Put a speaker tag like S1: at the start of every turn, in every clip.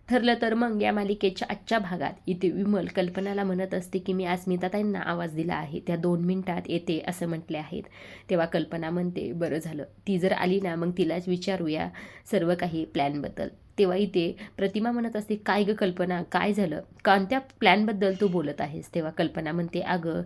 S1: ठरलं तर मग या मालिकेच्या आजच्या भागात इथे विमल कल्पनाला म्हणत असते की मी अस्मिताताईंना आवाज दिला आहे, त्या 2 मिनिटात येते असं म्हटले आहेत. तेव्हा कल्पना म्हणते बरं झालं, ती जर आली ना मग तिलाच विचारूया सर्व काही प्लॅनबद्दल. तेव्हा इथे प्रतिमा म्हणत असते काय गं कल्पना, काय झालं, कोणत्या प्लॅनबद्दल तू बोलत आहेस? तेव्हा कल्पना म्हणते अगं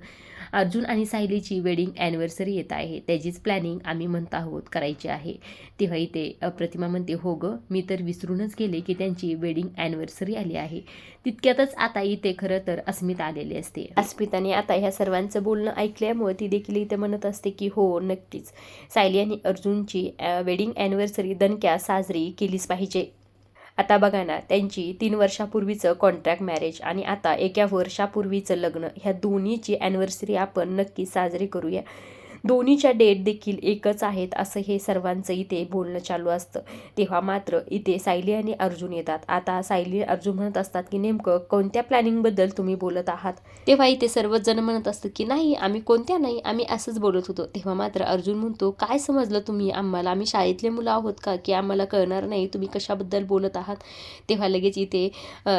S1: अर्जुन आणि सायलीची वेडिंग ॲनिव्हर्सरी येत आहे, त्याचीच प्लॅनिंग आम्ही म्हणत आहोत करायची आहे. तेव्हा इथे प्रतिमा म्हणते हो गं, मी तर विसरूनच गेले की त्यांची वेडिंग ॲनिव्हर्सरी आली आहे. तितक्यातच आता इथे खरं तर अस्मिता आलेली असते. अस्मिताने आता ह्या सर्वांचं बोलणं ऐकल्यामुळे ती देखील इथे म्हणत असते की हो नक्कीच सायली आणि अर्जुनची वेडिंग ॲनिव्हर्सरी दणक्या साजरी केलीच पाहिजे. आता बघा ना, त्यांची 3 वर्षापूर्वीचं कॉन्ट्रॅक्ट मॅरेज आणि आता 1 वर्षापूर्वीचं लग्न, ह्या दोन्हीची ॲनिव्हर्सरी आपण नक्की साजरी करूया. दोन्हीच्या डेट देखील एकच आहेत असं हे सर्वांचं इथे बोलणं चालू असतं. तेव्हा मात्र इथे सायली आणि अर्जुन येतात. आता सायली अर्जुन म्हणत असतात की नेमकं कोणत्या प्लॅनिंगबद्दल तुम्ही बोलत आहात? तेव्हा इथे सर्वच जण म्हणत असतात की नाही, आम्ही कोणत्या नाही, आम्ही असंच बोलत होतो. तेव्हा मात्र अर्जुन म्हणतो काय समजलं तुम्ही आम्हाला, आम्ही शाळेतले मुलं आहोत का की आम्हाला कळणार नाही तुम्ही कशाबद्दल बोलत आहात? तेव्हा लगेच इथे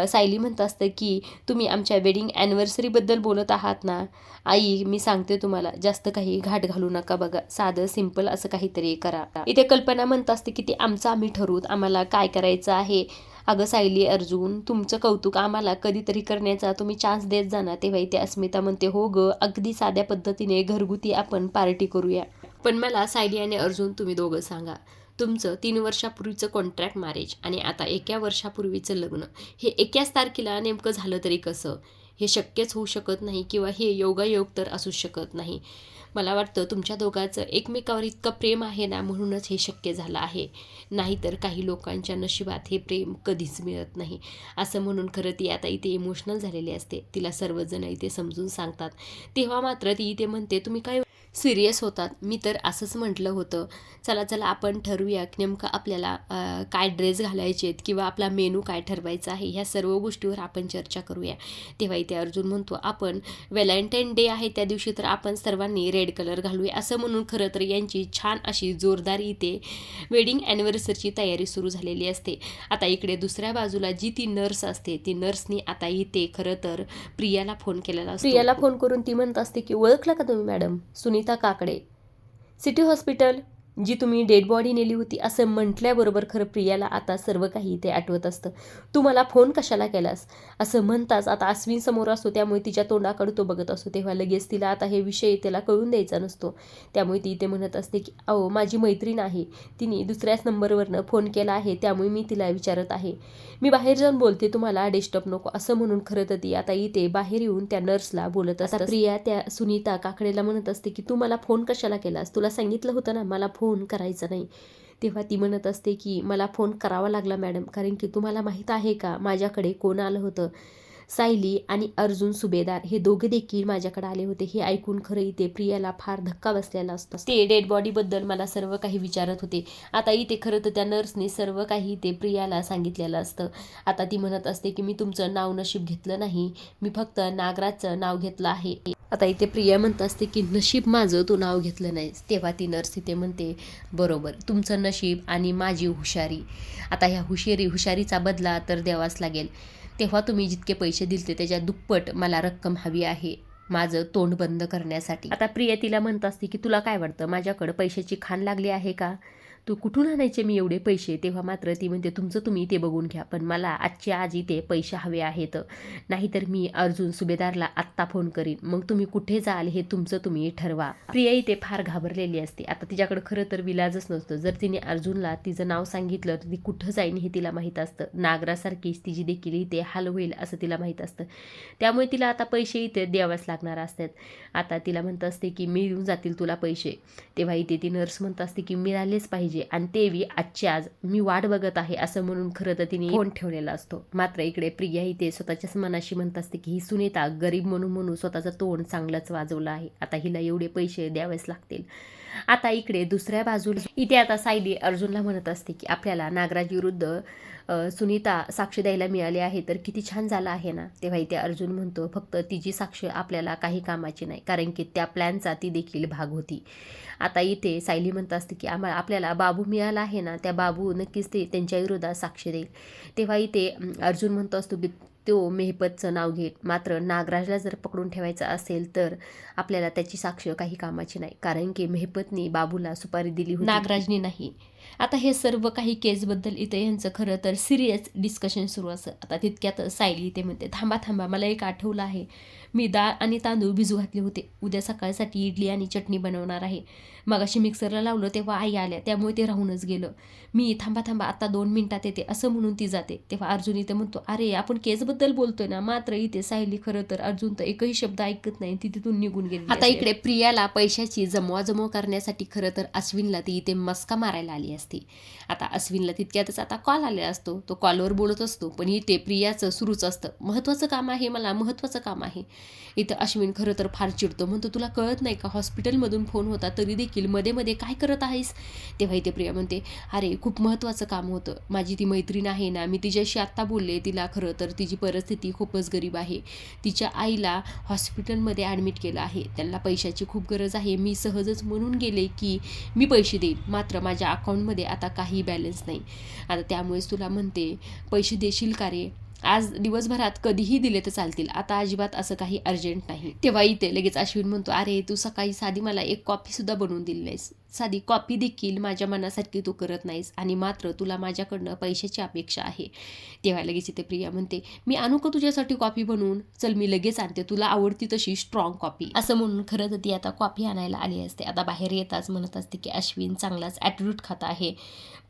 S1: सायली म्हणत असतं की तुम्ही आमच्या वेडिंग ॲनिव्हर्सरीबद्दल बोलत आहात ना? आई मी सांगते तुम्हाला, जास्त काही घाट घालू नका बघा, साधं सिंपल असं काहीतरी करा. इथे कल्पना म्हणत असते की ते आमचं आम्ही ठरवूत, आम्हाला काय करायचं आहे. अगं सायली अर्जुन, तुमचं कौतुक आम्हाला कधीतरी करण्याचा तुम्ही चान्स देत जा ना. तेव्हा इथे अस्मिता म्हणते हो ग, अगदी साध्या पद्धतीने घरगुती आपण पार्टी करूया. पण मला सायली आणि अर्जुन तुम्ही दोघं सांगा, तुमचं 3 वर्षापूर्वीचं कॉन्ट्रॅक्ट मॅरेज आणि आता 1 वर्षापूर्वीचं लग्न हे एकाच तारखेला नेमकं झालं तरी कसं? हे शक्यच होऊ शकत नाही किंवा हे योगायोग तर असूच शकत नाही. मला वाटतं तुमच्या दोघांचं एकमेकावर इतकं प्रेम आहे ना, म्हणूनच हे शक्य झालं आहे. नाहीतर काही लोकांच्या नशिबात हे प्रेम कधीच मिळत नाही. असं म्हणून खरं ती आता इथे इमोशनल झालेली असते. तिला सर्वजण इथे समजून सांगतात. तेव्हा मात्र ती इथे म्हणते तुम्ही काय सिरियस होतात? मी तर असंच म्हटलं होतं. चला चला आपण ठरवूया की नेमकं आपल्याला काय ड्रेस घालायचे आहेत किंवा आपला मेनू काय ठरवायचा आहे, ह्या सर्व गोष्टीवर आपण चर्चा करूया. तेव्हा इथे अर्जुन म्हणतो आपण व्हॅलेंटाईन डे आहे त्या दिवशी तर आपण सर्वांनी रेड कलर घालूया. असं म्हणून खरं तर यांची छान अशी जोरदार इथे वेडिंग ॲनिव्हर्सरीची तयारी सुरू झालेली असते. आता इकडे दुसऱ्या बाजूला जी ती नर्स असते, ती नर्सनी आता इथे खरं तर प्रियाला फोन केलेला असतो. प्रियाला फोन करून ती म्हणत असते की ओळखला का तुम्ही madam, Sunita Kakade, city hospital, जी तुम्ही डेड बॉडी नेली होती. असं म्हटल्याबरोबर खरं प्रियाला आता सर्व काही ते आठवत असतं. तू मला फोन कशाला केलास असं म्हणताच आता अश्विन समोर असतो, त्यामुळे तिच्या तोंडाकडे तो बघत असतो. तेव्हा लगेच तिला आता हे विषय त्याला कळून द्यायचा नसतो. त्यामुळे ती इथे म्हणत असते की अहो माझी मैत्रीण आहे, तिने दुसऱ्याच नंबरवरनं फोन केला आहे, त्यामुळे मी तिला विचारत आहे. मी बाहेर जाऊन बोलते, तुम्हाला डिस्टर्ब नको. असं म्हणून खरं तर ती आता इथे बाहेर येऊन त्या नर्सला बोलत असतात. प्रिया त्या सुनीता काकडेला म्हणत असते की तू मला फोन कशाला केलास, तुला सांगितलं होतं ना मला फोन करायचा नाही. तेव्हा ती म्हणत असते की मला फोन करावा लागला मॅडम, कारण की तुम्हाला माहीत आहे का माझ्याकडे कोण आलं होतं? सायली आणि अर्जुन सुभेदार हे दोघे देखील माझ्याकडे आले होते. हे ऐकून खरं इथे प्रियाला फार धक्का बसलेला असतो. ते डेड बॉडीबद्दल मला सर्व काही विचारत होते. आता इथे खरं तर त्या नर्सने सर्व काही ते प्रियाला सांगितलेलं असतं. आता ती म्हणत असते की मी तुमचं नाव नशीब घेतलं नाही, मी फक्त नागराजचं नाव घेतलं आहे. आता इथे प्रिया म्हणत असते की नशीब माझं तू नाव घेतलं नाहीस. तेव्हा ती नर्स इथे म्हणते बरोबर, तुमचं नशीब आणि माझी हुशारी, आता ह्या हुशारीचा बदला तर द्यावाच लागेल. तेव्हा तुम्ही जितके पैसे दिलते त्याच्या दुप्पट मला रक्कम हवी आहे माझं तोंड बंद करण्यासाठी. आता प्रिया तिला म्हणत असते की तुला काय वाटतं माझ्याकडं पैशाची खाण लागली आहे का, तू कुठून आणायचे मी एवढे पैसे? तेव्हा मात्र ती म्हणते तुमचं तुम्ही ते बघून घ्या, पण मला आजच्या आज इथे पैसे हवे आहेत, नाहीतर मी अर्जुन सुभेदारला आत्ता फोन करीन, मग तुम्ही कुठे जाल हे तुमचं तुम्ही ठरवा. प्रिया इथे फार घाबरलेली असते. आता तिच्याकडे खरं तर विलाजच नसतं. जर तिने अर्जुनला तिचं नाव सांगितलं तर ती कुठं जाईन हे तिला माहीत असतं. नागरासारखीच तिची देखील इथे हाल होईल असं तिला माहीत असतं. त्यामुळे तिला आता पैसे इथे द्यावेच लागणार असतात. आता तिला म्हणत असते की मिळून जातील तुला पैसे. तेव्हा इथे ती नर्स म्हणत असते की मिळालेच पाहिजे आणि तेही आजच्या आज, मी वाट बघत आहे असं म्हणून खरं तर तिने फोन ठेवलेला असतो. मात्र इकडे प्रिया इथे स्वतःच्याच मनाशी म्हणत असते की ही सुनीता गरीब म्हणून स्वतःचं तोंड चांगलंच वाजवलं आहे, आता हिला एवढे पैसे द्यावेच लागतील. आता इकडे दुसऱ्या बाजूला इथे आता सायली अर्जुनला म्हणत असते की आपल्याला नागराज विरुद्ध सुनीता साक्ष द्यायला मिळाली आहे तर किती छान झालं आहे ना. तेव्हा इथे अर्जुन म्हणतो फक्त तिची साक्ष आपल्याला काही कामाची नाही, कारण की त्या प्लॅनचा ती देखील भाग होती. आता इथे सायली म्हणत असते की आपल्याला बाबू मिळाला आहे ना, त्या बाबू नक्कीच ते त्यांच्या विरोधात साक्ष देईल. तेव्हा इथे अर्जुन म्हणतो असतो की तो मेहपतचं नाव घेत, मात्र नागराजला जर पकडून ठेवायचं असेल तर आपल्याला त्याची साक्ष काही कामाची नाही, कारण की मेहपतनी बाबूला सुपारी दिली होती, नागराजनी नाही. आता हे सर्व काही केसबद्दल इथे यांचं खरं तर सिरियस डिस्कशन सुरू असतं. आता तितक्यात सायली इथे म्हणते थांबा थांबा, मला एक आठवलं आहे, मी डाळ आणि तांदूळ भिजू घातले होते, उद्या सकाळसाठी इडली आणि चटणी बनवणार आहे. मगाशी मिक्सरला लावलं तेव्हा आई आल्या, त्यामुळे ते राहूनच गेलं. मी थांबा थांबा आता 2 मिनिटात येते असं म्हणून ती जाते. तेव्हा अर्जुन इथे म्हणतो अरे आपण केसबद्दल बोलतोय ना. मात्र इथे सायली खरं तर अर्जुन तर एकही शब्द ऐकत नाही, ती तिथून निघून गेली. आता इकडे प्रियाला पैशाची जमवाजमव करण्यासाठी खरं तर अश्विनला ती इथे मस्का मारायला आली असती. आता अश्विनला तितक्यातच आता कॉल आलेला असतो, तो कॉलवर बोलत असतो, पण इथे प्रियाचं सुरूच असतं महत्त्वाचं काम आहे, मला महत्त्वाचं काम आहे. इथं अश्विन खरं तर फार चिडतो, म्हणतो तुला कळत नाही का, हॉस्पिटलमधून फोन होता तरी देखील मध्ये मध्ये काय करत आहेस. तेव्हा इथे प्रिया म्हणते अरे खूप महत्त्वाचं काम होतं, माझी ती मैत्रीण आहे ना, मी तिच्याशी आत्ता बोलले, तिला खरं तर तिची परिस्थिती खूपच गरीब आहे, तिच्या आईला हॉस्पिटलमध्ये ॲडमिट केलं आहे, त्यांना पैशाची खूप गरज आहे, मी सहजच म्हणून गेले की मी पैसे देईन, मात्र माझ्या अकाउंटमध्ये आता काही बॅलन्स नाही. आता त्यामुळेच तुला म्हणते पैसे देशील का रे, आज दिवसभरात कधीही दिले तर चालतील, आता अजिबात असं काही अर्जंट नाही. तेव्हा इथे लगेच अश्विन म्हणतो अरे तू सकाळी साधी मला एक कॉफीसुद्धा बनवून दिली नाहीस, साधी कॉफी देखील माझ्या मनासारखी तू करत नाहीस, आणि मात्र तुला माझ्याकडनं पैशाची अपेक्षा आहे. तेव्हा लगेच इथे प्रिया म्हणते मी आणू का तुझ्यासाठी कॉफी बनवून, चल मी लगेच आणते, तुला आवडती तशी स्ट्रॉंग कॉफी. असं म्हणून खरं तर ती आता कॉफी आणायला आली असते. आता बाहेर येताच म्हणत असते की अश्विन चांगलाच ॲटिट्यूड खात आहे,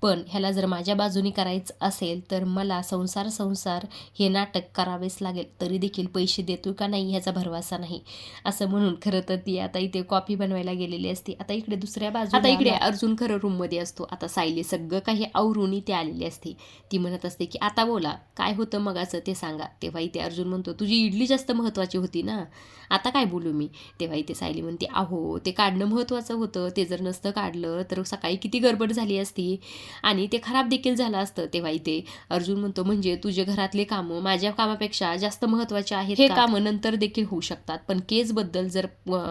S1: पण ह्याला जर माझ्या बाजूनी करायचं असेल तर मला संसार हे नाटक करावेच लागेल, तरी देखील पैसे देतो का नाही ह्याचा भरवसा नाही. असं म्हणून खरं तर ती आता इथे कॉफी बनवायला गेलेली असते. आता इकडे दुसऱ्या बाजूला आता इकडे अर्जुन खरं रूममध्ये असतो. आता सायली सगळं काही आवरून इथे आलेली असते. ती म्हणत असते की आता बोला काय होतं मगाचं ते सांगा. तेव्हा इथे अर्जुन म्हणतो तुझी इडली जास्त महत्त्वाची होती ना, आता काय बोलू मी. तेव्हा इथे सायली म्हणते अहो ते काढणं महत्त्वाचं होतं, ते जर नसतं काढलं तर सकाळी किती गडबड झाली असती आणि ते खराब देखील झालं असतं. तेव्हा इथे अर्जुन म्हणतो म्हणजे तुझे घरातले कामं माझ्या कामापेक्षा जास्त महत्त्वाचे आहेत, हे कामं नंतर देखील होऊ शकतात, पण केसबद्दल जर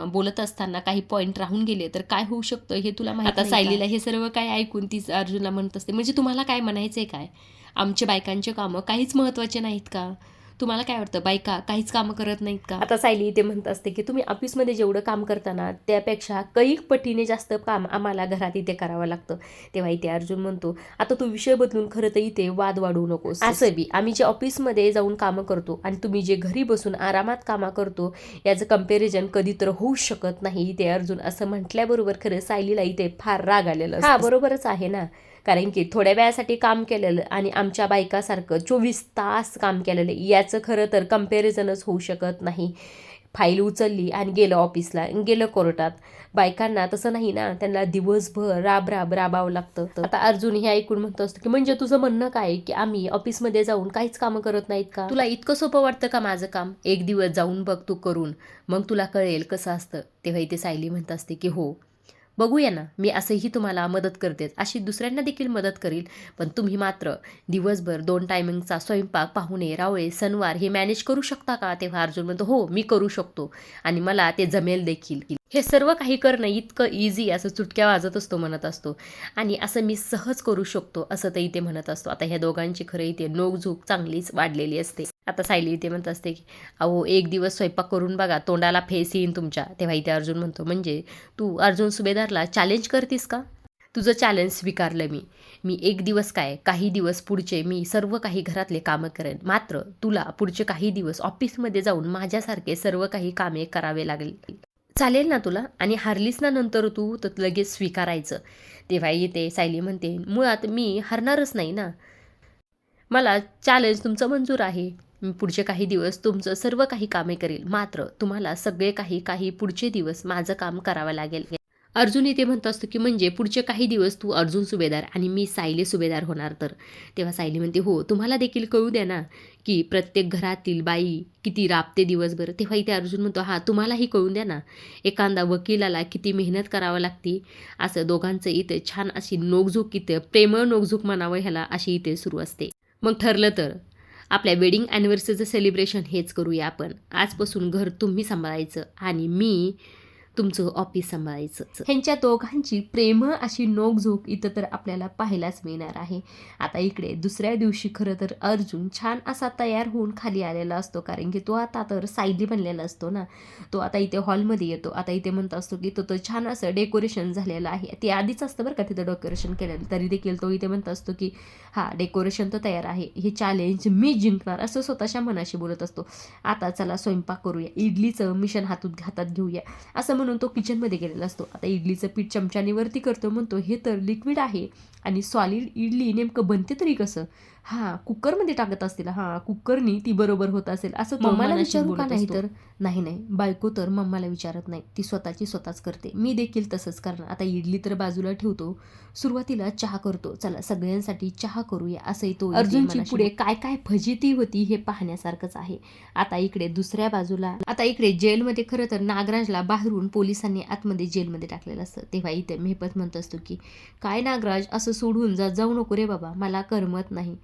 S1: बोलत असताना काही पॉईंट राहून गेले तर काय होऊ शकतं हे तुला माहिती. आता सायलीला हे सर्व काय ऐकून तीच अर्जुनला म्हणत असते म्हणजे तुम्हाला काय म्हणायचंय काय, आमच्या बायकांचे कामं काहीच महत्त्वाचे नाहीत का, तुम्हाला काय वाटतं बायका काहीच कामं करत नाहीत का. आता सायली इथे म्हणत असते की तुम्ही ऑफिसमध्ये जेवढं काम करताना त्यापेक्षा कैक पटीने जास्त काम आम्हाला घरात इथे करावं लागतं. तेव्हा इथे अर्जुन म्हणतो आता तू विषय बदलून खरं तर इथे वाद वाढवू नकोस. असं बी आम्ही जे ऑफिसमध्ये जाऊन कामं करतो आणि तुम्ही जे घरी बसून आरामात कामं करतो याचं कम्पॅरिझन कधी तर होऊ शकत नाही. इथे अर्जुन असं म्हटल्याबरोबर खरं सायलीला इथे फार राग आलेला. हा बरोबरच आहे ना, कारण की थोड्या वेळासाठी काम केलेलं आणि आमच्या बायकासारखं 24 तास काम केलेलं याचं खरं तर कम्पॅरिझनच होऊ शकत नाही. फाईल उचलली आणि गेलं ऑफिसला, गेलं कोर्टात. बायकांना तसं नाही ना, त्यांना दिवसभर राबावं लागतं. आता अर्जुन हे ऐकून म्हणतो असतो की म्हणजे तुझं म्हणणं काय की आम्ही ऑफिसमध्ये जाऊन काहीच कामं करत नाहीत का, तुला इतकं सोपं वाटतं का माझं काम, एक दिवस जाऊन बघ तू करून, मग तुला कळेल कसं असतं. तेव्हा इथे सायली म्हणत असते की हो बघूया ना, मी असंही तुम्हाला मदत करतेच, अशी दुसऱ्यांना देखील मदत करील, पण तुम्ही मात्र दिवसभर 2 टायमिंगचा स्वयंपाक, पाहुणे रावळे सणवार हे मॅनेज करू शकता का. तेव्हा अर्जुन म्हणतो हो मी करू शकतो आणि मला ते जमेल देखील, हे सर्व काही करणं इतकं इझी असं चुटक्या वाजत असतो म्हणत असतो, आणि असं मी सहज करू शकतो असं ते इथे म्हणत असतो. आता ह्या दोघांची खरं इथे नोकझूक चांगलीच वाढलेली असते. आता सायली इथे म्हणत असते की अहो एक दिवस स्वयंपाक करून बघा, तोंडाला फेस येईन तुमच्या. तेव्हा इथे अर्जुन म्हणतो म्हणजे तू अर्जुन सुभेदारला चॅलेंज करतीस का, तुझं चॅलेंज स्वीकारलं मी एक दिवस काय काही दिवस पुढचे मी सर्व काही घरातले कामं करेन, मात्र तुला पुढचे काही दिवस ऑफिसमध्ये जाऊन माझ्यासारखे सर्व काही कामे करावे लागेल, चालेल ना तुला, आणि हारलीस ना नंतर तू तर लगेच स्वीकारायचं. तेव्हा येते सायली म्हणते मुळात मी हरणारच नाही ना, मला चॅलेंज तुमचं मंजूर आहे, मी पुढचे काही दिवस तुमचं सर्व काही कामे करेल, मात्र तुम्हाला सगळे काही पुढचे दिवस माझं काम करावं लागेल. अर्जुन इथे म्हणत असतो की म्हणजे पुढचे काही दिवस तू अर्जुन सुभेदार आणि मी सायली सुभेदार होणार तर. तेव्हा सायली म्हणते हो तुम्हाला देखील कळू द्या ना की प्रत्येक घरातील बाई किती राबते दिवसभर. तेव्हा इथे अर्जुन म्हणतो हा तुम्हालाही कळून द्या ना, एखादा वकिलाला किती मेहनत करावं लागते. असं दोघांचं इथे छान अशी नोकझूक, इथे प्रेमळ नोकझूक म्हणावं ह्याला, अशी इथे सुरू असते. मग ठरलं तर आपल्या वेडिंग ॲनिव्हर्सरीचं सेलिब्रेशन हेच करूया आपण. आजपासून घर तुम्ही सांभाळायचं आणि मी तुमचं ऑफिस सांभाळायचं. ह्यांच्या दोघांची प्रेम अशी नोकझोक इथं तर आपल्याला पाहायलाच मिळणार आहे. आता इकडे दुसऱ्या दिवशी खरं तर अर्जुन छान असा तयार होऊन खाली आलेला असतो, कारण की तो आता तर सायली बनलेला असतो ना. तो आता इथे हॉलमध्ये येतो. आता इथे म्हणत असतो की तो छान असं डेकोरेशन झालेलं आहे. ते आधीच असतं बरं का तिथं डेकोरेशन केलेलं, तरी देखील तो इथे म्हणत असतो की हां, डेकोरेशन तर तयार आहे, हे चॅलेंज मी जिंकणार असं स्वतःच्या मनाशी बोलत असतो. आता चला स्वयंपाक करूया, इडलीचं मिशन हातात घेऊया असं म्हणून तो किचनमध्ये गेलेला असतो. आता इडलीचं पीठ चमच्याने वरती करतो, म्हणतो हे तर लिक्विड आहे आणि सॉलिड इडली नेमकं बनते तरी कसं? हां, कुकरमध्ये टाकत असतील, हां कुकरनी ती बरोबर होत असेल असं तो
S2: मम्माला
S1: मनाशी
S2: विचारू का
S1: बोलत
S2: नाही
S1: असतो.
S2: तर नाही बायको तर मम्माला विचारत नाही, ती स्वतःच करते. मी देखील तसंच करणार. आता इडली तर बाजूला ठेवतो, सुरुवातीला चहा करतो. चला सगळ्यांसाठी चहा करूया असंही तो अर्जुनची पुढे काय काय फजिती होती हे पाहण्यासारखंच आहे. आता इकडे दुसऱ्या बाजूला आता इकडे जेलमध्ये खरं तर नागराजला बाहेरून पोलिसांनी आतमध्ये जेलमध्ये टाकलेलं असतं. तेव्हा इथे मेहपत म्हणत असतो की काय नागराज असं सोडून जाऊ नको रे बाबा, मला करमत नाही.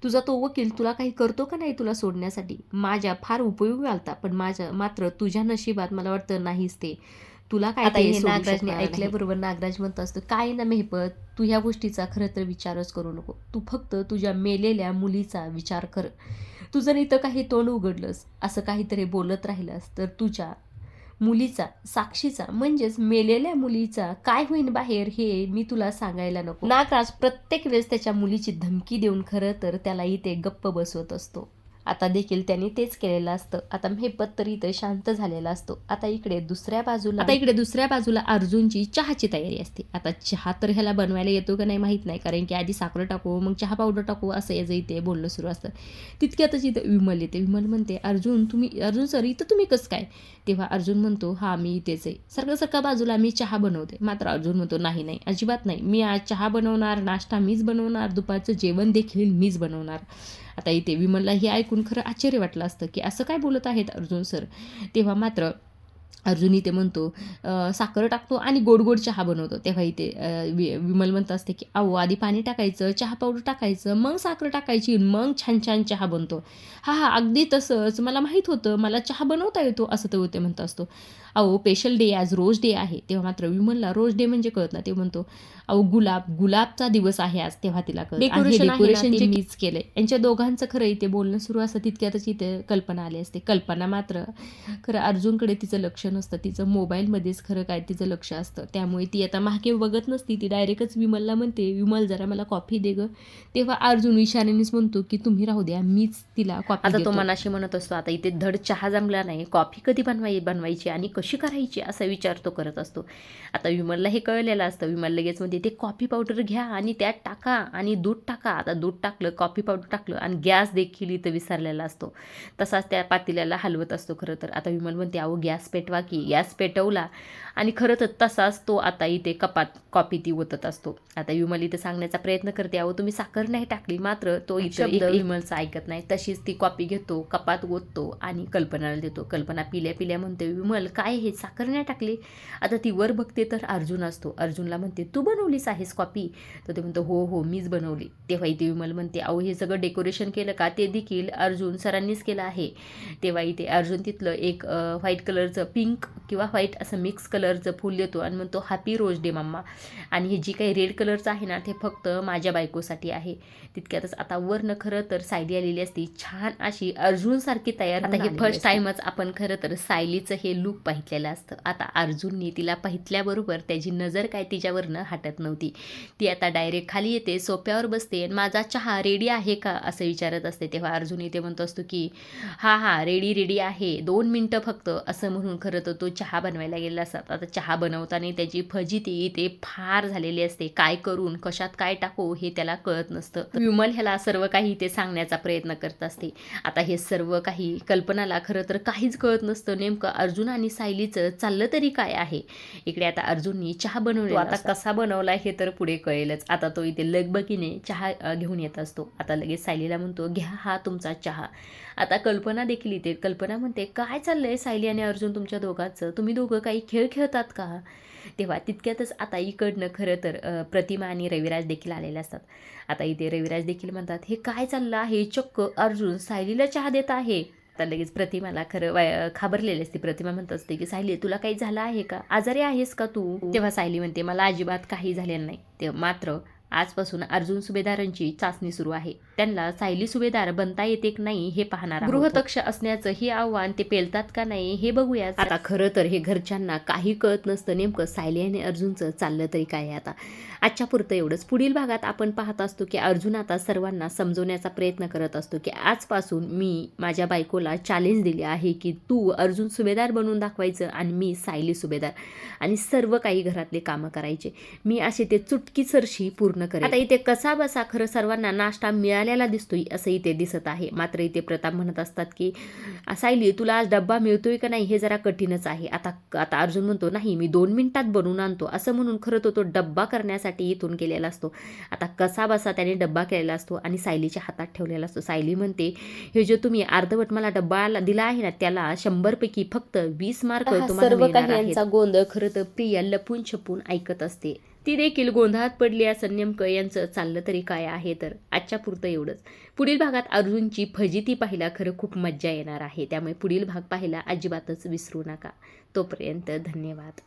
S2: तुझा तो वकील तुला काही करतो का नाही तुला सोडण्यासाठी? माझ्या फार उपयोगी आलता, पण मात्र तुझ्या नशिबात मला वाटतं नाहीच ते. तुला काय
S1: आता
S2: ते
S1: हे
S2: सोडू
S1: नागराजने
S2: शकणार नाही.
S1: ऐकल्याबरोबर नागराज म्हणत असतो काय ना मेहपत, तू ह्या गोष्टीचा खरं तर विचारच करू नको. तू फक्त तुझ्या मेलेल्या मुलीचा विचार कर. तू जर इथं काही तोंड उघडलंस, असं काहीतरी बोलत राहिलंस, तर तुझ्या मुलीचा, साक्षीचा म्हणजेच मेलेल्या मुलीचा काय होईन बाहेर हे मी तुला सांगायला नको. नागराज प्रत्येक वेळेस त्याच्या मुलीची धमकी देऊन खरं तर त्याला इथे गप्प बसवत असतो. आता देखील त्यांनी तेच केलेलं असतं. आता मेहपत तरी इथे शांत झालेला असतो. आता इकडे दुसऱ्या बाजूला अर्जुनची चहाची तयारी असते. आता चहा तर ह्याला बनवायला येतो का नाही माहीत नाही, कारण की आधी साखर टाकू मग चहा पावडर टाकू असं याचं इथे बोलणं सुरू असतं. तितक्यातच इथं विमल येते. विमल म्हणते अर्जुन सर इथं तुम्ही कसं काय? तेव्हा अर्जुन म्हणतो हां मी इथेच आहे. सारखं बाजूला मी चहा बनवते. मात्र अर्जुन म्हणतो नाही अजिबात नाही, मी आज चहा बनवणार, नाश्ता मीच बनवणार, दुपारचं जेवण देखील मीच बनवणार. आता इथे विमलला हे ऐकून खरं आश्चर्य वाटलं असतं की असं काय बोलत आहेत अर्जुन सर. तेव्हा मात्र अर्जुन इथे म्हणतो साखर टाकतो आणि गोड चहा बनवतो. तेव्हा इथे विमल म्हणत असते की अहो आधी पाणी टाकायचं, चहा पावडर टाकायचं, मग साखर टाकायची, मग छान चहा बनतो. हां अगदी तसंच मला माहीत होतं, मला चहा बनवता येतो असं तो ते म्हणत असतो. अहो स्पेशल डे आज रोज डे आहे. तेव्हा मात्र विमलला रोज डे म्हणजे कळत ना. ते म्हणतो अहो गुलाबचा दिवस आहे आज. तेव्हा तिला कळत डेकोरेशन जे मीच केलंय. यांच्या दोघांचं खरं इथे बोलणं सुरू असतं. तितक्यातच इथे कल्पना आली असते. कल्पना मात्र खरं अर्जुनकडे तिचं लक्ष नसतं, तिचं मोबाईलमध्येच खरं काय तिचं लक्ष असतं. त्यामुळे ती आता मागे बघत नसती, ती डायरेक्टच विमलला म्हणते विमल जरा मला कॉफी दे गं. तेव्हा अर्जुन इशाऱ्यानेच म्हणतो की तुम्ही राहू द्या, मीच तिला कॉफी देतो. आता तो मनाशी म्हणत असतो आता इथे धड चहा जमला नाही, कॉफी कधी बनवायची आणि कशी करायची असा विचार तो करत असतो. आता विमलला हे कळलेलं असतं. विमल लगेच म्हणते ते कॉफी पावडर घ्या आणि त्यात टाका आणि दूध टाका. आता दूध टाकलं, कॉफी पावडर टाकलं आणि गॅस देखील इथं विसरलेला असतो. तसाच त्या पातेल्याला हलवत असतो खरं तर. आता विमल म्हणते अहो गॅस पेटवा की. गॅस पेटवला आणि खरं तर तसाच तो आता इथे कपात कॉफी ती ओतत असतो. आता विमल इथे सांगण्याचा प्रयत्न करते अहो तुम्ही साखर नाही टाकली, मात्र तो इथं विमलचा ऐकत नाही. तशीच ती कॉफी घेतो, कपात ओततो आणि कल्पनाला देतो. कल्पना पिल्या म्हणते विमल काय हे साखर नाही टाकली. आता ती वर बघते तर अर्जुन असतो. अर्जुनला म्हणते तू बनवलीस आहेस कॉफी. तर ते म्हणतो हो मीच बनवली. तेव्हा इथे विमल म्हणते अहो हे सगळं डेकोरेशन केलं का, ते देखील अर्जुन सरांनीच केलं आहे. तेव्हा इथे अर्जुन तिथलं एक व्हाईट कलरचं पिंक किंवा व्हाईट असं मिक्स कलरचं फूल देतो आणि म्हणतो हॅपी रोज डे मम्मा. आणि हे जी काही रेड कलरचं आहे ना ते फक्त माझ्या बायकोसाठी आहे. तितक्यातच आता वरनं खरं तर सायली आलेली असते छान अशी अर्जुनसारखी तयार. आता हे फर्स्ट टाइमच आपण खरं तर सायलीचं हे लूक पाहितलेलं असतं. आता अर्जुनने तिला पाहितल्याबरोबर त्याची नजर काय तिच्यावरनं हटत नव्हती. ती आता डायरेक्ट खाली येते, सोफ्यावर बसते आणि माझा चहा रेडी आहे का असं विचारत असते. तेव्हा अर्जुन इथे म्हणतो असतो की हां रेडी आहे, 2 मिनटं फक्त असं म्हणून खरं तर तो चहा बनवायला गेलेला असतात. आता चहा बनवताना त्याची फजिती ते फार झालेली असते. काय करून कशात काय टाकू हे त्याला कळत नसतं. विमल ह्याला सर्व काही ते सांगण्याचा प्रयत्न करत असते. आता हे सर्व काही कल्पनाला खरं तर काहीच कळत नसतं. नेमकं अर्जुन आणि सायलीचं चाललं तरी काय आहे. इकडे आता अर्जुननी चहा बनवला, आता कसा बनवला हे तर पुढे कळेलच. आता तो इथे लगबगीने चहा घेऊन येत असतो. आता लगेच सायलीला म्हणतो घ्या हा तुमचा चहा. आता कल्पना देखील इथे. कल्पना म्हणते काय चाललंय सायली आणि अर्जुन तुमच्या दोघांचं, तुम्ही दोघं काही खेळ खेळतात का. तेव्हा तितक्यातच आता इकडनं खरं तर प्रतिमा आणि रविराज देखील आलेले असतात. आता इथे रविराज देखील म्हणतात, हे काय चाललं आहे, चक्क अर्जुन सायलीला चहा देत आहे. आता लगेच प्रतिमाला खरं घाबरलेली असते. प्रतिमा म्हणत असते की सायली तुला काही झालं आहे का, आजारी आहेस का तू. तेव्हा सायली म्हणते मला अजिबात काही झालेलं नाही. ते मात्र आजपासून अर्जुन सुभेदारांची चाचणी सुरू आहे. त्यांना सायली सुभेदार बनता येते की नाही हे पाहणार आहोत. गृहदक्ष असण्याचं हे आव्हान ते पेलतात का नाही हे बघूया. आता खरं तर हे घरच्यांना काही कळत नसतं नेमकं सायली आणि अर्जुनचं चाललं तरी काय. आता आजच्या पुरतं एवढंच. पुढील भागात आपण पाहत असतो की अर्जुन आता सर्वांना समजवण्याचा प्रयत्न करत असतो की आजपासून मी माझ्या बायकोला चॅलेंज दिले आहे की तू अर्जुन सुभेदार बनवून दाखवायचं आणि मी सायली सुभेदार, आणि सर्व काही घरातले कामं करायचे. मी असे ते चुटकीसरशी पूर्ण करेन. आता इथे कसा बसा खरं सर्वांना नाश्ता मिळालेला दिसतोय असं इथे दिसत आहे. मात्र इथे प्रताप म्हणत असतात की सायली तुला आज डब्बा मिळतोय का नाही हे जरा कठीणच आहे. आता अर्जुन म्हणतो नाही मी 2 मिनिटात बनवून आणतो, असं म्हणून खरं तो डब्बा करण्यासाठी इथून गेलेला असतो. आता कसा बसा त्याने डब्बा केलेला असतो आणि सायलीच्या हातात ठेवलेला असतो. सायली म्हणते हे जो तुम्ही अर्धवट मला डब्बा दिला आहे ना त्याला 100 पैकी फक्त 20 मार्क तुम्हाला
S2: सर्व
S1: मिळणार
S2: काही
S1: आहेत.
S2: यांचा
S1: गोंधळ खरं तर प्रिया लपून छपून ऐकत असते. ती देखील गोंधळात पडली असं नेमकं यांचं चाललं तरी काय आहे. तर आजच्या पुरतं एवढंच. पुढील भागात अर्जुनची फजिती पाहायला खरं खूप मज्जा येणार आहे. त्यामुळे पुढील भाग पाहायला अजिबातच विसरू नका. तोपर्यंत धन्यवाद.